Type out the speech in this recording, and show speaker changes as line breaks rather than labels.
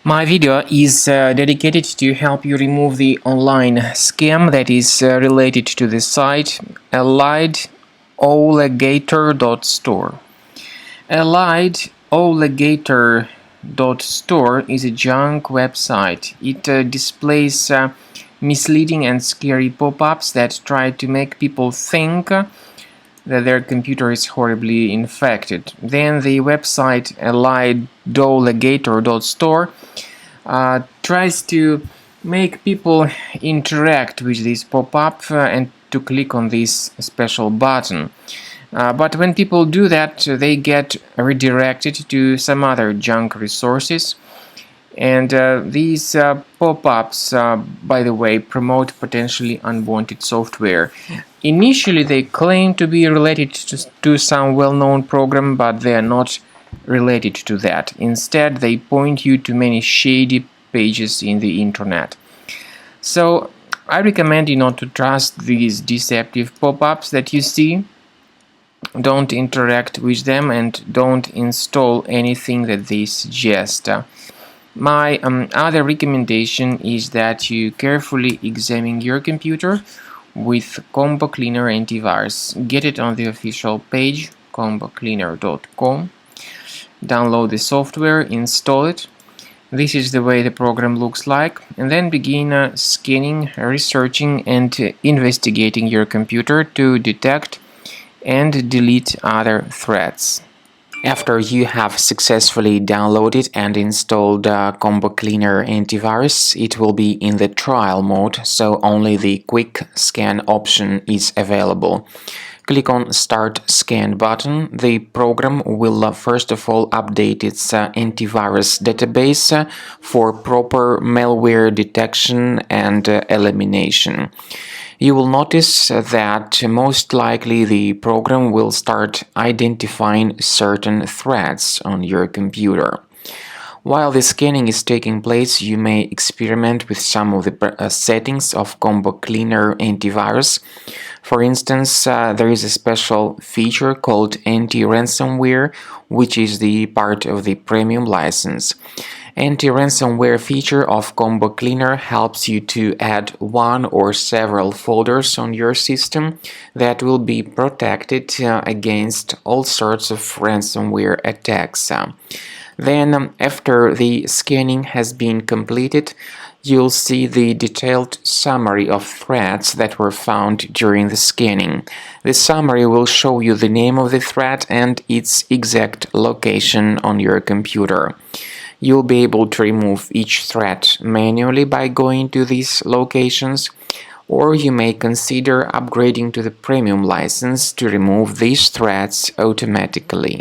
My video is dedicated to help you remove the online scam that is related to the site Alliedowlagator.store. Alliedowlagator.store is a junk website. It displays misleading and scary pop-ups that try to make people think that their computer is horribly infected. Then the website Alliedowlagator.store tries to make people interact with this pop-up and to click on this special button. But when people do that, they get redirected to some other junk resources. And these pop-ups, by the way, promote potentially unwanted software. Initially, they claim to be related to some well-known program, but they are not related to that. Instead, they point you to many shady pages in the internet. So, I recommend you not to trust these deceptive pop-ups that you see. Don't interact with them and don't install anything that they suggest. My other recommendation is that you carefully examine your computer with Combo Cleaner antivirus. Get it on the official page, combocleaner.com. Download the software, install it. This is the way the program looks like, and then begin scanning, researching, and investigating your computer to detect and delete other threats. After you have successfully downloaded and installed Combo Cleaner antivirus, it will be in the trial mode, so only the quick scan option is available. Click on Start Scan button. The program will first of all update its antivirus database for proper malware detection and elimination. You will notice that most likely the program will start identifying certain threats on your computer. While the scanning is taking place, you may experiment with some of the settings of Combo Cleaner antivirus. For instance, there is a special feature called anti-ransomware, which is the part of the premium license. Anti-ransomware feature of Combo Cleaner helps you to add one or several folders on your system that will be protected against all sorts of ransomware attacks. Then, after the scanning has been completed, you'll see the detailed summary of threats that were found during the scanning. The summary will show you the name of the threat and its exact location on your computer. You'll be able to remove each threat manually by going to these locations, or you may consider upgrading to the premium license to remove these threats automatically.